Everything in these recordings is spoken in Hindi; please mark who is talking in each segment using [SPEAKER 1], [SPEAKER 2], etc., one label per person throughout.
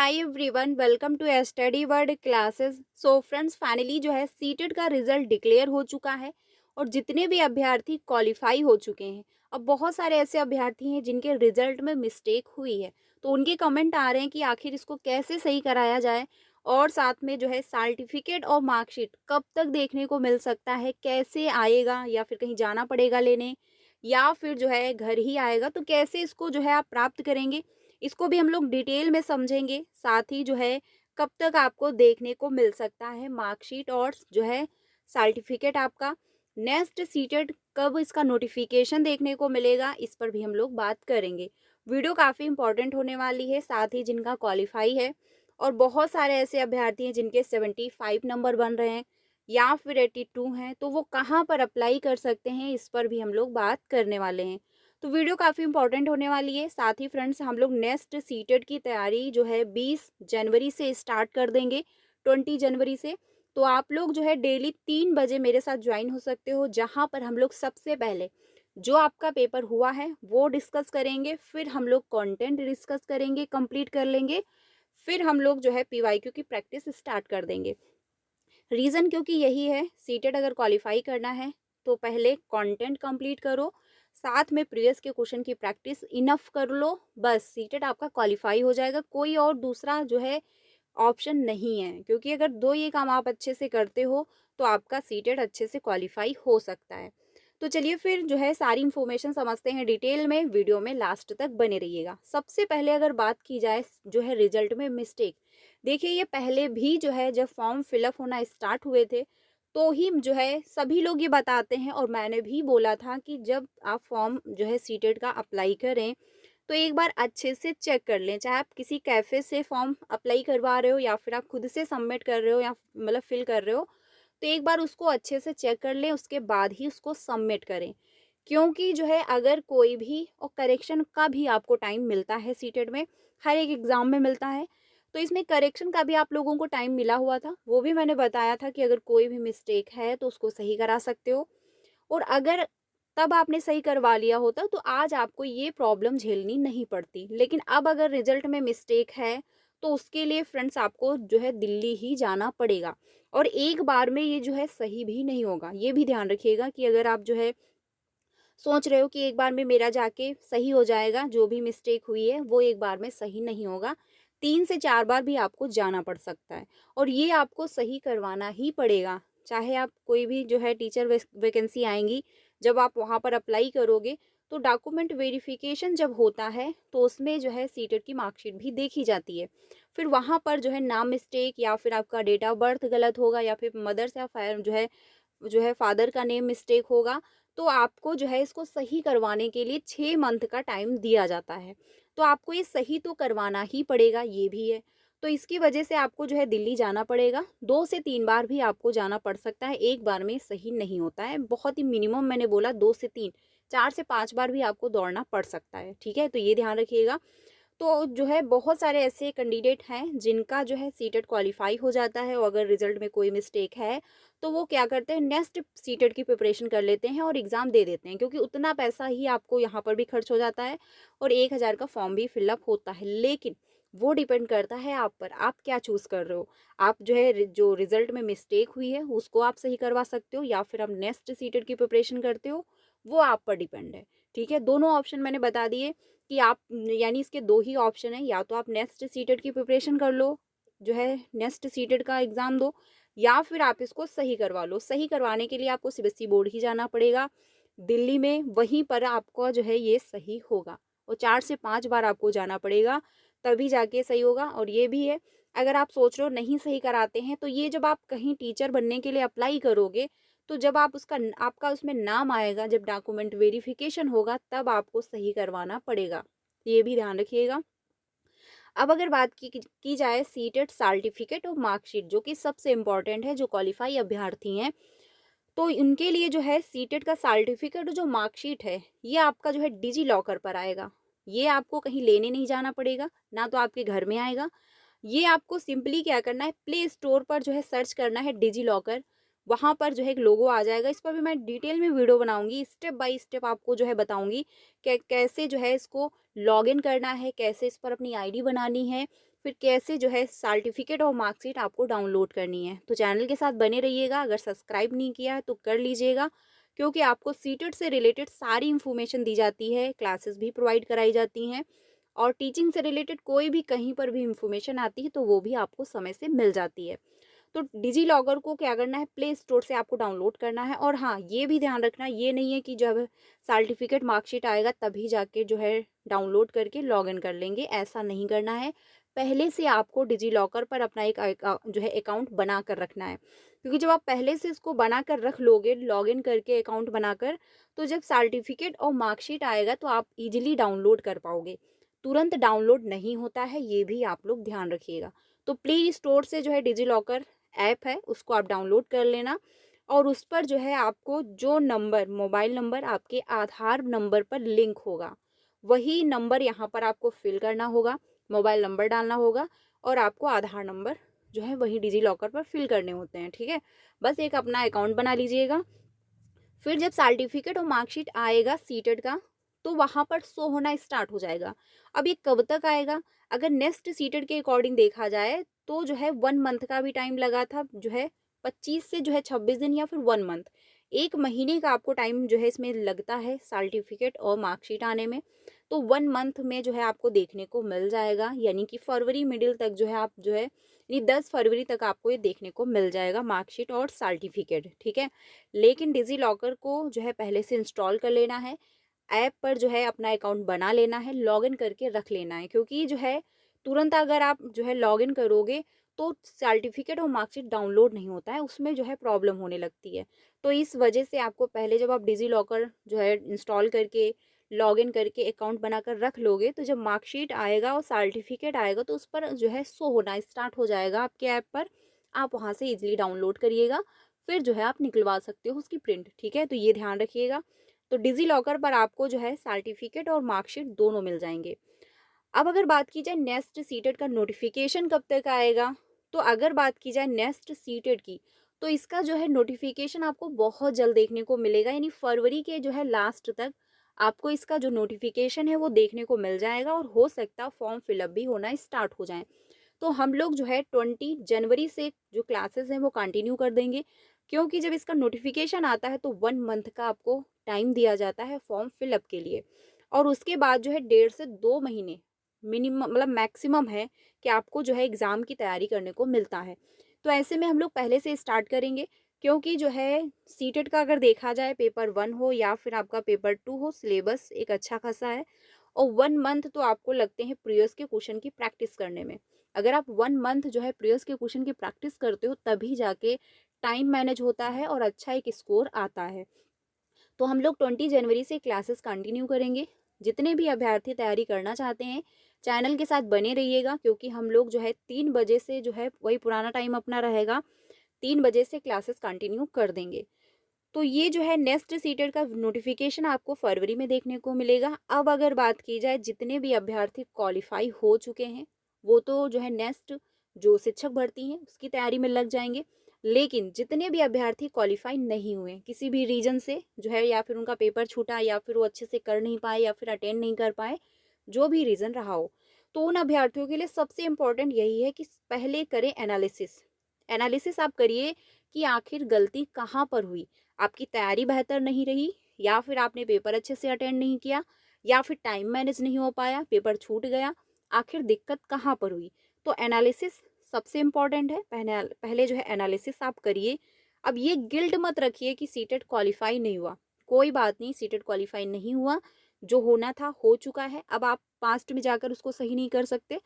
[SPEAKER 1] Hi everyone, welcome to study world classes. So friends, finally जो है सीटेट का रिजल्ट डिक्लेयर हो चुका है और जितने भी अभ्यर्थी क्वालिफाई हो चुके हैं। अब बहुत सारे ऐसे अभ्यर्थी हैं जिनके रिजल्ट में मिस्टेक हुई है, तो उनके कमेंट आ रहे हैं कि आखिर इसको कैसे सही कराया जाए और साथ में जो है सर्टिफिकेट और मार्कशीट कब तक देखने को मिल सकता है, कैसे आएगा, या फिर कहीं जाना पड़ेगा लेने, या फिर जो है घर ही आएगा, तो कैसे इसको जो है आप प्राप्त करेंगे, इसको भी हम लोग डिटेल में समझेंगे। साथ ही जो है कब तक आपको देखने को मिल सकता है मार्कशीट और जो है सर्टिफिकेट आपका, नेक्स्ट सीटेड कब इसका नोटिफिकेशन देखने को मिलेगा, इस पर भी हम लोग बात करेंगे। वीडियो काफ़ी इंपॉर्टेंट होने वाली है। साथ ही जिनका क्वालिफाई है और बहुत सारे ऐसे अभ्यर्थी हैं जिनके 75 नंबर बन रहे हैं या फिर 82 हैं, तो वो कहाँ पर अप्लाई कर सकते हैं, इस पर भी हम लोग बात करने वाले हैं। तो वीडियो काफ़ी इंपॉर्टेंट होने वाली है। साथ ही फ्रेंड्स, हम लोग नेक्स्ट सीटेट की तैयारी जो है 20 जनवरी से स्टार्ट कर देंगे, 20 जनवरी से। तो आप लोग जो है डेली 3 बजे मेरे साथ ज्वाइन हो सकते हो, जहाँ पर हम लोग सबसे पहले जो आपका पेपर हुआ है वो डिस्कस करेंगे, फिर हम लोग कंटेंट डिस्कस करेंगे, कंप्लीट कर लेंगे, फिर हम लोग जो है पीवाईक्यू की प्रैक्टिस स्टार्ट कर देंगे। रीज़न क्योंकि यही है, सीटेट अगर क्वालिफाई करना है तो पहले कंटेंट कंप्लीट करो, साथ में प्रीवियस के क्वेश्चन की प्रैक्टिस इनफ कर लो, बस सीटेट आपका क्वालिफाई हो जाएगा। कोई और दूसरा जो है ऑप्शन नहीं है, क्योंकि अगर दो ये काम आप अच्छे से करते हो तो आपका सीटेट अच्छे से क्वालिफाई हो सकता है। तो चलिए फिर जो है सारी इन्फॉर्मेशन समझते हैं डिटेल में, वीडियो में लास्ट तक बने रहिएगा। सबसे पहले अगर बात की जाए जो है रिजल्ट में मिस्टेक, देखिए ये पहले भी जो है जब फॉर्म फिलअप होना स्टार्ट हुए थे तो ही जो है सभी लोग ये बताते हैं, और मैंने भी बोला था कि जब आप फॉर्म जो है सीटेट का अप्लाई करें तो एक बार अच्छे से चेक कर लें, चाहे आप किसी कैफ़े से फॉर्म अप्लाई करवा रहे हो या फिर आप खुद से सबमिट कर रहे हो या मतलब फिल कर रहे हो, तो एक बार उसको अच्छे से चेक कर लें, उसके बाद ही उसको सबमिट करें। क्योंकि जो है अगर कोई भी, और करेक्शन का भी आपको टाइम मिलता है सीटेट में, हर एक एग्ज़ाम में मिलता है, तो इसमें करेक्शन का भी आप लोगों को टाइम मिला हुआ था, वो भी मैंने बताया था कि अगर कोई भी मिस्टेक है तो उसको सही करा सकते हो। और अगर तब आपने सही करवा लिया होता तो आज आपको ये प्रॉब्लम झेलनी नहीं पड़ती। लेकिन अब अगर रिजल्ट में मिस्टेक है तो उसके लिए फ्रेंड्स आपको जो है दिल्ली ही जाना पड़ेगा, और एक बार में ये जो है सही भी नहीं होगा। ये भी ध्यान रखिएगा कि अगर आप जो है सोच रहे हो कि एक बार में मेरा जाके सही हो जाएगा, जो भी मिस्टेक हुई है वो एक बार में सही नहीं होगा, 3 से 4 बार भी आपको जाना पड़ सकता है, और ये आपको सही करवाना ही पड़ेगा। चाहे आप कोई भी जो है टीचर वैकेंसी आएंगी, जब आप वहाँ पर अप्लाई करोगे तो डॉक्यूमेंट वेरिफिकेशन जब होता है तो उसमें जो है सीटेट की मार्कशीट भी देखी जाती है। फिर वहाँ पर जो है नाम मिस्टेक, या फिर आपका डेट ऑफ बर्थ गलत होगा, या फिर मदर्स या फायर जो है फादर का नेम मिस्टेक होगा, तो आपको जो है इसको सही करवाने के लिए 6 मंथ का टाइम दिया जाता है। तो आपको ये सही तो करवाना ही पड़ेगा, ये भी है। तो इसकी वजह से आपको जो है दिल्ली जाना पड़ेगा, 2 से 3 बार भी आपको जाना पड़ सकता है, एक बार में सही नहीं होता है। बहुत ही मिनिमम मैंने बोला 2 से 3, 4 से 5 बार भी आपको दौड़ना पड़ सकता है, ठीक है? तो ये ध्यान रखिएगा। तो जो है बहुत सारे ऐसे कैंडिडेट हैं जिनका जो है सीटेट क्वालिफाई हो जाता है, और अगर रिजल्ट में कोई मिस्टेक है तो वो क्या करते हैं, नेक्स्ट सीटेट की प्रिपरेशन कर लेते हैं और एग्ज़ाम दे देते हैं, क्योंकि उतना पैसा ही आपको यहाँ पर भी खर्च हो जाता है और 1000 का फॉर्म भी फिलअप होता है। लेकिन वो डिपेंड करता है आप पर, आप क्या चूज़ कर रहे हो। आप जो है जो रिजल्ट में मिस्टेक हुई है उसको आप सही करवा सकते हो, या फिर आप नेक्स्ट सीटेट की प्रिपरेशन करते हो, वो आप पर डिपेंड है, ठीक है? दोनों ऑप्शन मैंने बता दिए कि आप, यानी इसके 2 ही ऑप्शन हैं, या तो आप नेक्स्ट सीटेट की प्रिपरेशन कर लो, जो है नेक्स्ट सीटेट का एग्ज़ाम दो, या फिर आप इसको सही करवा लो। सही करवाने के लिए आपको सीबीएसई बोर्ड ही जाना पड़ेगा दिल्ली में, वहीं पर आपको जो है ये सही होगा, और 4 से 5 बार आपको जाना पड़ेगा, तभी जाके सही होगा। और ये भी है, अगर आप सोच रहे हो नहीं सही कराते हैं, तो ये जब आप कहीं टीचर बनने के लिए अप्लाई करोगे, तो जब आप आपका उसमें नाम आएगा, जब डॉक्यूमेंट वेरिफिकेशन होगा, तब आपको सही करवाना पड़ेगा। ये भी ध्यान रखिएगा। अब अगर बात की जाए सीटेट सर्टिफिकेट और मार्कशीट, जो कि सबसे इम्पोर्टेंट है, जो क्वालिफाई अभ्यर्थी हैं, तो उनके लिए जो है सीटेट का सर्टिफिकेट और जो मार्कशीट है, ये आपका जो है डिजी लॉकर पर आएगा। ये आपको कहीं लेने नहीं जाना पड़ेगा, ना तो आपके घर में आएगा। ये आपको सिंपली क्या करना है, प्ले स्टोर पर जो है सर्च करना है डिजी लॉकर, वहाँ पर जो है एक लोगो आ जाएगा। इस पर भी मैं डिटेल में वीडियो बनाऊंगी, स्टेप बाय स्टेप आपको जो है बताऊंगी कि कैसे जो है इसको लॉगिन करना है, कैसे इस पर अपनी आईडी बनानी है, फिर कैसे जो है सर्टिफिकेट और मार्कशीट आपको डाउनलोड करनी है। तो चैनल के साथ बने रहिएगा, अगर सब्सक्राइब नहीं किया है तो कर लीजिएगा, क्योंकि आपको सीटेट से रिलेटेड सारी इन्फॉर्मेशन दी जाती है, क्लासेस भी प्रोवाइड कराई जाती हैं और टीचिंग से रिलेटेड कोई भी कहीं पर भी इन्फॉर्मेशन आती है तो वो भी आपको समय से मिल जाती है। तो डिजी लॉकर को क्या करना है, प्ले स्टोर से आपको डाउनलोड करना है। और हाँ, ये भी ध्यान रखना, ये नहीं है कि जब सर्टिफिकेट मार्कशीट आएगा तभी जाके जो है डाउनलोड करके लॉगिन कर लेंगे, ऐसा नहीं करना है। पहले से आपको डिजी लॉकर पर अपना एक जो है अकाउंट बना कर रखना है, क्योंकि जब आप पहले से इसको बना कर रख लोगे लॉगिन करके अकाउंट बनाकर, तो जब सर्टिफिकेट और मार्कशीट आएगा तो आप इजीली डाउनलोड कर पाओगे। तुरंत डाउनलोड नहीं होता है, ये भी आप लोग ध्यान रखिएगा। तो प्ले स्टोर से जो है डिजी लॉकर ऐप है उसको आप डाउनलोड कर लेना, और उस पर जो है आपको जो नंबर, मोबाइल नंबर आपके आधार नंबर पर लिंक होगा, वही नंबर यहाँ पर आपको फिल करना होगा, मोबाइल नंबर डालना होगा और आपको आधार नंबर जो है वही डिजी लॉकर पर फिल करने होते हैं। ठीक है, बस एक अपना अकाउंट बना लीजिएगा। फिर जब सर्टिफिकेट और मार्कशीट आएगा सीटेट का, तो वहाँ पर शो होना स्टार्ट हो जाएगा। अब ये कब तक आएगा, अगर नेक्स्ट सीटेट के अकॉर्डिंग देखा जाए तो जो है 1 मंथ का भी टाइम लगा था, जो है 25 से जो है 26 दिन या फिर 1 मंथ, 1 महीने का आपको टाइम जो है इसमें लगता है सर्टिफिकेट और मार्कशीट आने में। तो 1 मंथ में जो है आपको देखने को मिल जाएगा, यानी कि फरवरी मिडिल तक जो है आप जो है यानी 10 फरवरी तक आपको ये देखने को मिल जाएगा मार्कशीट और सर्टिफिकेट। ठीक है, लेकिन डिजी लॉकर को जो है पहले से इंस्टॉल कर लेना है, ऐप पर जो है अपना अकाउंट बना लेना है, लॉगिन करके रख लेना है, क्योंकि जो है तुरंत अगर आप जो है लॉगिन करोगे तो सर्टिफिकेट और मार्कशीट डाउनलोड नहीं होता है, उसमें जो है प्रॉब्लम होने लगती है। तो इस वजह से आपको पहले जब आप डिजी लॉकर जो है इंस्टॉल करके लॉगिन करके अकाउंट बनाकर रख लोगे, तो जब मार्कशीट आएगा और सर्टिफिकेट आएगा तो उस पर जो है शो होना स्टार्ट हो जाएगा आपके ऐप पर, आप वहाँ से इजीली डाउनलोड करिएगा, फिर जो है आप निकलवा सकते हो उसकी प्रिंट। ठीक है, तो ये ध्यान रखिएगा। तो डिजी लॉकर पर आपको जो है सर्टिफिकेट और मार्कशीट दोनों मिल जाएंगे। अब अगर बात की जाए नेक्स्ट सीटेट का नोटिफिकेशन कब तक आएगा, तो अगर बात की जाए नेक्स्ट सीटेट की, तो इसका जो है नोटिफिकेशन आपको बहुत जल्द देखने को मिलेगा, यानी फरवरी के जो है लास्ट तक आपको इसका जो नोटिफिकेशन है वो देखने को मिल जाएगा, और हो सकता है फॉर्म फिलअप भी होना स्टार्ट हो जाए। तो हम लोग जो है 20 जनवरी से जो क्लासेस हैं वो कंटिन्यू कर देंगे, क्योंकि जब इसका नोटिफिकेशन आता है तो 1 मंथ का आपको टाइम दिया जाता है फॉर्म फिलअप के लिए, और उसके बाद जो है 1.5 से 2 महीने मिनिमम मतलब मैक्सिमम है कि आपको जो है एग्ज़ाम की तैयारी करने को मिलता है। तो ऐसे में हम लोग पहले से स्टार्ट करेंगे, क्योंकि जो है सीटेट का अगर देखा जाए पेपर 1 हो या फिर आपका पेपर 2 हो, सिलेबस एक अच्छा खासा है, और 1 मंथ तो आपको लगते हैं प्रीवियस के क्वेश्चन की प्रैक्टिस करने में। अगर आप 1 मंथ जो है प्रीवियस के क्वेश्चन की प्रैक्टिस करते हो तभी जाके टाइम मैनेज होता है और अच्छा एक स्कोर आता है। तो हम लोग 20 जनवरी से क्लासेस कंटिन्यू करेंगे। जितने भी अभ्यर्थी तैयारी करना चाहते हैं चैनल के साथ बने रहिएगा, क्योंकि हम लोग जो है 3 बजे से जो है वही पुराना टाइम अपना रहेगा, 3 बजे से क्लासेस कंटिन्यू कर देंगे। तो ये जो है नेक्स्ट सीटेट का नोटिफिकेशन आपको फरवरी में देखने को मिलेगा। अब अगर बात की जाए जितने भी अभ्यर्थी क्वालिफाई हो चुके हैं वो तो जो है नेक्स्ट जो शिक्षक भर्ती हैं उसकी तैयारी में लग जाएंगे, लेकिन जितने भी अभ्यर्थी क्वालिफाई नहीं हुए किसी भी रीजन से जो है, या फिर उनका पेपर छूटा या फिर वो अच्छे से कर नहीं पाए या फिर अटेंड नहीं कर पाए, जो भी रीज़न रहा हो, तो उन अभ्यर्थियों के लिए सबसे इम्पोर्टेंट यही है कि पहले करें एनालिसिस। एनालिसिस आप करिए कि आखिर गलती कहाँ पर हुई, आपकी तैयारी बेहतर नहीं रही, या फिर आपने पेपर अच्छे से अटेंड नहीं किया, या फिर टाइम मैनेज नहीं हो पाया, पेपर छूट गया, आखिर दिक्कत कहाँ पर हुई। तो एनालिसिस सबसे इम्पॉर्टेंट है, पहले पहले जो है एनालिसिस आप करिए। अब ये गिल्ट मत रखिए कि सीटेट क्वालिफाई नहीं हुआ, कोई बात नहीं, सीटेट क्वालिफाई नहीं हुआ, जो होना था हो चुका है, अब आप पास्ट में जाकर उसको सही नहीं कर सकते,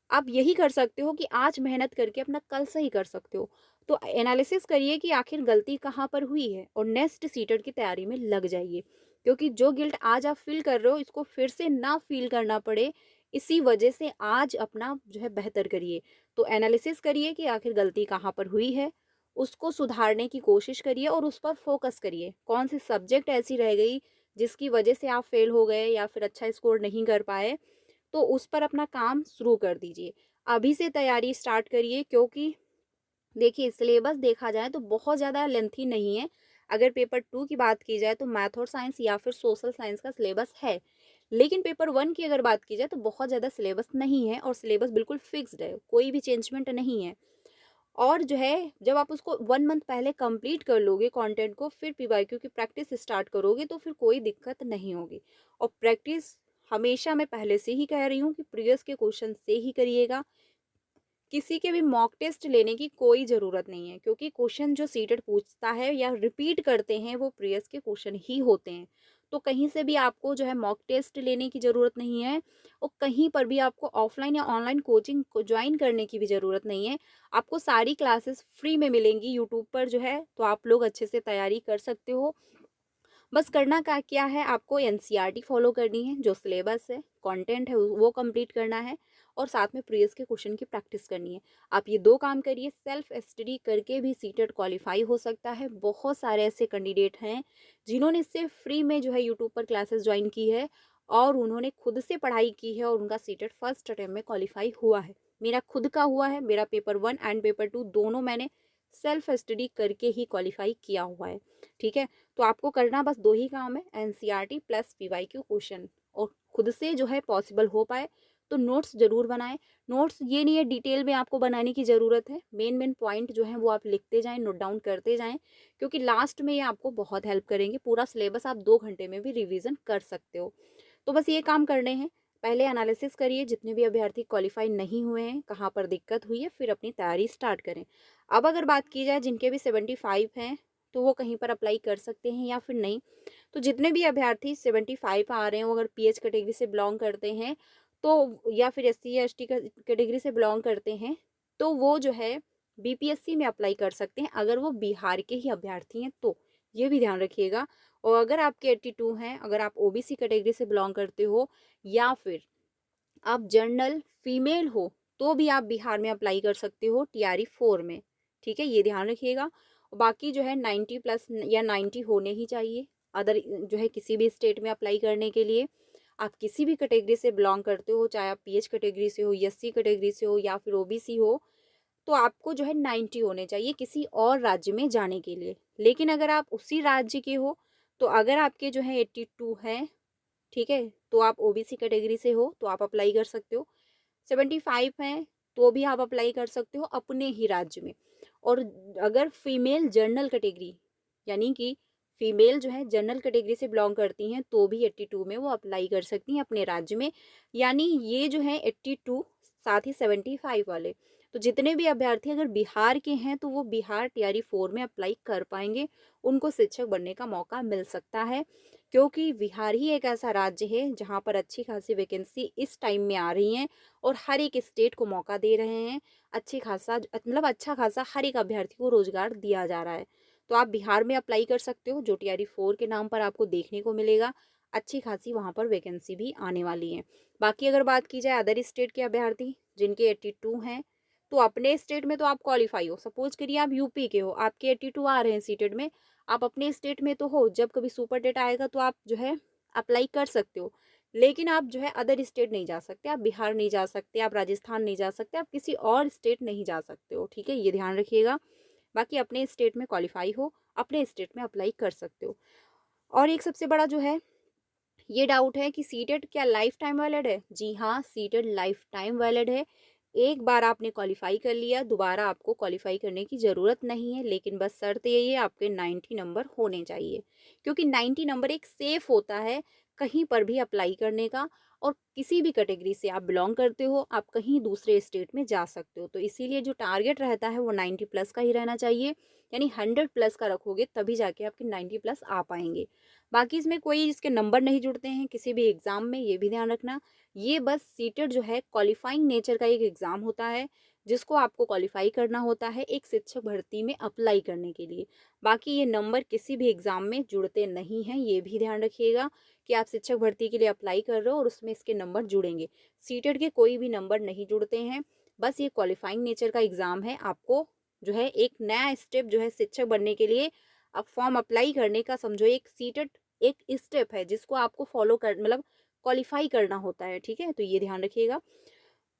[SPEAKER 1] आप यही कर सकते हो कि आज मेहनत करके अपना कल सही कर सकते हो। तो एनालिसिस करिए कि आखिर गलती कहाँ पर हुई है और नेक्स्ट सीटेट की तैयारी में लग जाइए, क्योंकि जो गिल्ट आज आप फील कर रहे हो इसको फिर से ना फील करना पड़े, इसी वजह से आज अपना जो है बेहतर करिए। तो एनालिसिस करिए कि आखिर गलती कहाँ पर हुई है, उसको सुधारने की कोशिश करिए और उस पर फोकस करिए, कौन सी सब्जेक्ट ऐसी रह गई जिसकी वजह से आप फेल हो गए या फिर अच्छा स्कोर नहीं कर पाए, तो उस पर अपना काम शुरू कर दीजिए। अभी से तैयारी स्टार्ट करिए, क्योंकि देखिए सिलेबस देखा जाए तो बहुत ज़्यादा लेंथी नहीं है। अगर पेपर 2 की बात की जाए तो मैथ और साइंस या फिर सोशल साइंस का सिलेबस है, लेकिन पेपर 1 की अगर बात की जाए तो बहुत ज़्यादा सिलेबस नहीं है और सिलेबस बिल्कुल फिक्स्ड है, कोई भी चेंजमेंट नहीं है। और जो है जब आप उसको 1 मंथ पहले कंप्लीट कर लोगे कंटेंट को, फिर पीवाईक्यू की प्रैक्टिस स्टार्ट करोगे तो फिर कोई दिक्कत नहीं होगी। और प्रैक्टिस हमेशा मैं पहले से ही कह रही हूँ कि प्रीवियस के क्वेश्चन से ही करिएगा। किसी के भी मॉक टेस्ट लेने की कोई ज़रूरत नहीं है, क्योंकि क्वेश्चन जो सीटेट पूछता है या रिपीट करते हैं वो प्रीवियस के क्वेश्चन ही होते हैं। तो कहीं से भी आपको जो है मॉक टेस्ट लेने की ज़रूरत नहीं है और कहीं पर भी आपको ऑफलाइन या ऑनलाइन कोचिंग को ज्वाइन करने की भी ज़रूरत नहीं है। आपको सारी क्लासेस फ्री में मिलेंगी यूट्यूब पर जो है, तो आप लोग अच्छे से तैयारी कर सकते हो। बस करना का क्या है, आपको एनसीईआरटी फॉलो करनी है, जो सिलेबस है, कंटेंट है वो कंप्लीट करना है और साथ में प्रीवियस के क्वेश्चन की प्रैक्टिस करनी है। आप ये 2 काम करिए, सेल्फ स्टडी करके भी सीटेट क्वालीफाई हो सकता है। बहुत सारे ऐसे कैंडिडेट हैं जिन्होंने सिर्फ फ्री में जो है यूट्यूब पर क्लासेस ज्वाइन की है और उन्होंने खुद से पढ़ाई की है और उनका सीटेट फर्स्ट अटेम्प्ट में क्वालीफाई हुआ है। मेरा खुद का हुआ है, मेरा पेपर 1 एंड पेपर 2 दोनों मैंने सेल्फ स्टडी करके ही क्वालीफाई किया हुआ है। ठीक है? तो आपको करना बस 2 ही काम है, एनसीईआरटी प्लस पीवाईक्यू क्वेश्चन, और खुद से जो है पॉसिबल हो पाए तो नोट्स ज़रूर बनाएँ। नोट्स ये नहीं है डिटेल में आपको बनाने की ज़रूरत है, मेन पॉइंट जो हैं वो आप लिखते जाएँ, नोट डाउन करते जाएँ, क्योंकि लास्ट में ये आपको बहुत हेल्प करेंगे। पूरा सिलेबस आप 2 घंटे में भी रिवीज़न कर सकते हो। तो बस ये काम करने हैं। पहले एनालिसिस करिए जितने भी अभ्यर्थी क्वालीफाई नहीं हुए हैं, कहाँ पर दिक्कत हुई है, फिर अपनी तैयारी स्टार्ट करें। अब अगर बात की जाए जिनके भी 75 हैं, तो वो कहीं पर अप्लाई कर सकते हैं या फिर नहीं। तो जितने भी अभ्यर्थी 75 आ रहे हैं वो अगर पीएच कैटेगरी से बिलोंग करते हैं तो, या फिर एससी या एसटी कैटेगरी से बिलोंग करते हैं, तो वो जो है बीपीएससी में अप्लाई कर सकते हैं अगर वो बिहार के ही अभ्यर्थी हैं तो। ये भी ध्यान रखिएगा। और अगर आपके 82 हैं, अगर आप ओबीसी कैटेगरी से बिलोंग करते हो या फिर आप जनरल फीमेल हो, तो भी आप बिहार में अप्लाई कर सकते हो टीआरई 4 में। ठीक है, ये ध्यान रखिएगा। और बाकी जो है 90 प्लस या 90 होने ही चाहिए अदर जो है किसी भी स्टेट में अप्लाई करने के लिए। आप किसी भी कैटेगरी से बिलोंग करते हो, चाहे आप पीएच कैटेगरी से हो, एससी कैटेगरी से हो या फिर ओबीसी हो, तो आपको जो है 90 होने चाहिए किसी और राज्य में जाने के लिए। लेकिन अगर आप उसी राज्य के हो, तो अगर आपके जो है 82 हैं, ठीक है, तो आप ओबीसी कैटेगरी से हो तो आप अप्लाई कर सकते हो। 75 हैं तो भी आप अप्लाई कर सकते हो अपने ही राज्य में। और अगर फीमेल जनरल कैटेगरी, यानी कि फीमेल जो है जनरल कैटेगरी से बिलोंग करती हैं, तो भी 82 में वो अप्लाई कर सकती हैं अपने राज्य में। यानी ये जो है 82 साथ ही 75 वाले, तो जितने भी अभ्यर्थी अगर बिहार के हैं तो वो बिहार टीआरई 4 में अप्लाई कर पाएंगे, उनको शिक्षक बनने का मौका मिल सकता है। क्योंकि बिहार ही एक ऐसा राज्य है जहाँ पर अच्छी खासी वैकेंसी इस टाइम में आ रही हैं और हर एक स्टेट को मौका दे रहे हैं। अच्छी खासा मतलब अच्छा खासा हर एक अभ्यर्थी को रोजगार दिया जा रहा है। तो आप बिहार में अप्लाई कर सकते हो, जो टीआरई 4 के नाम पर आपको देखने को मिलेगा। अच्छी खासी वहाँ पर वैकेंसी भी आने वाली है। बाकी अगर बात की जाए अदर स्टेट के अभ्यर्थी जिनके 82 हैं, तो अपने स्टेट में तो आप क्वालिफाई हो। सपोज करिए आप यूपी के हो, आपके 82 आ रहे हैं सीटेट में, आप अपने स्टेट में तो हो, जब कभी सुपर डेट आएगा तो आप जो है अप्लाई कर सकते हो। लेकिन आप जो है अदर स्टेट नहीं जा सकते, आप बिहार नहीं जा सकते, आप राजस्थान नहीं जा सकते, आप किसी और स्टेट नहीं जा सकते हो। ठीक है, ये ध्यान रखिएगा। बाकी अपने स्टेट में क्वालिफाई हो, अपने स्टेट में अप्लाई कर सकते हो। और एक सबसे बड़ा जो है ये डाउट है कि सीटेट क्या लाइफ टाइम वैलिड है? जी हाँ, सीटेट लाइफ टाइम वैलिड है। एक बार आपने क्वालिफाई कर लिया, दोबारा आपको क्वालिफाई करने की ज़रूरत नहीं है, लेकिन बस शर्त यही है आपके 90 नंबर होने चाहिए। क्योंकि 90 नंबर एक सेफ होता है कहीं पर भी अप्लाई करने का, और किसी भी कैटेगरी से आप बिलोंग करते हो, आप कहीं दूसरे स्टेट में जा सकते हो। तो इसीलिए जो टारगेट रहता है वो 90 प्लस का ही रहना चाहिए, यानी 100 प्लस का रखोगे तभी जाके आपके 90 प्लस आ पाएंगे। बाकी इसमें कोई इसके नंबर नहीं जुड़ते हैं किसी भी एग्ज़ाम में, ये भी ध्यान रखना। ये बस सीटेट जो है क्वालिफाइंग नेचर का एक एग्ज़ाम होता है, जिसको आपको क्वालिफाई करना होता है एक शिक्षक भर्ती में अप्लाई करने के लिए। बाकी ये नंबर किसी भी एग्ज़ाम में जुड़ते नहीं हैं, ये भी ध्यान रखिएगा कि आप शिक्षक भर्ती के लिए अप्लाई कर रहे हो और उसमें इसके नंबर जुड़ेंगे। सीटेट के कोई भी नंबर नहीं जुड़ते हैं, बस ये क्वालिफाइंग नेचर का एग्ज़ाम है। आपको जो है एक नया स्टेप जो है शिक्षक बनने के लिए, अब फॉर्म अप्लाई करने का समझो एक सीटेट एक स्टेप है जिसको आपको फॉलो कर मतलब क्वालिफाई करना होता है। ठीक है, तो ये ध्यान रखिएगा।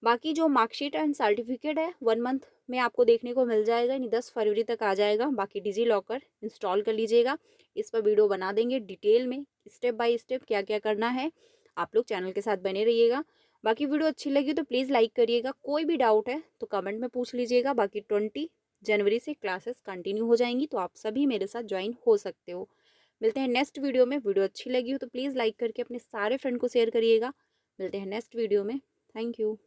[SPEAKER 1] बाकी जो मार्कशीट एंड सर्टिफिकेट है 1 मंथ में आपको देखने को मिल जाएगा, यानी 10 फरवरी तक आ जाएगा। बाकी डिजी लॉकर इंस्टॉल कर लीजिएगा, इस पर वीडियो बना देंगे डिटेल में स्टेप बाय स्टेप क्या क्या करना है। आप लोग चैनल के साथ बने रहिएगा। बाकी वीडियो अच्छी लगी तो प्लीज़ लाइक करिएगा। कोई भी डाउट है तो कमेंट में पूछ लीजिएगा। बाकी 20 जनवरी से क्लासेस कंटिन्यू हो जाएंगी, तो आप सभी मेरे साथ ज्वाइन हो सकते हो। मिलते हैं नेक्स्ट वीडियो में। वीडियो अच्छी लगी हो तो प्लीज़ लाइक करके अपने सारे फ्रेंड को शेयर करिएगा। मिलते हैं नेक्स्ट वीडियो में। Thank you.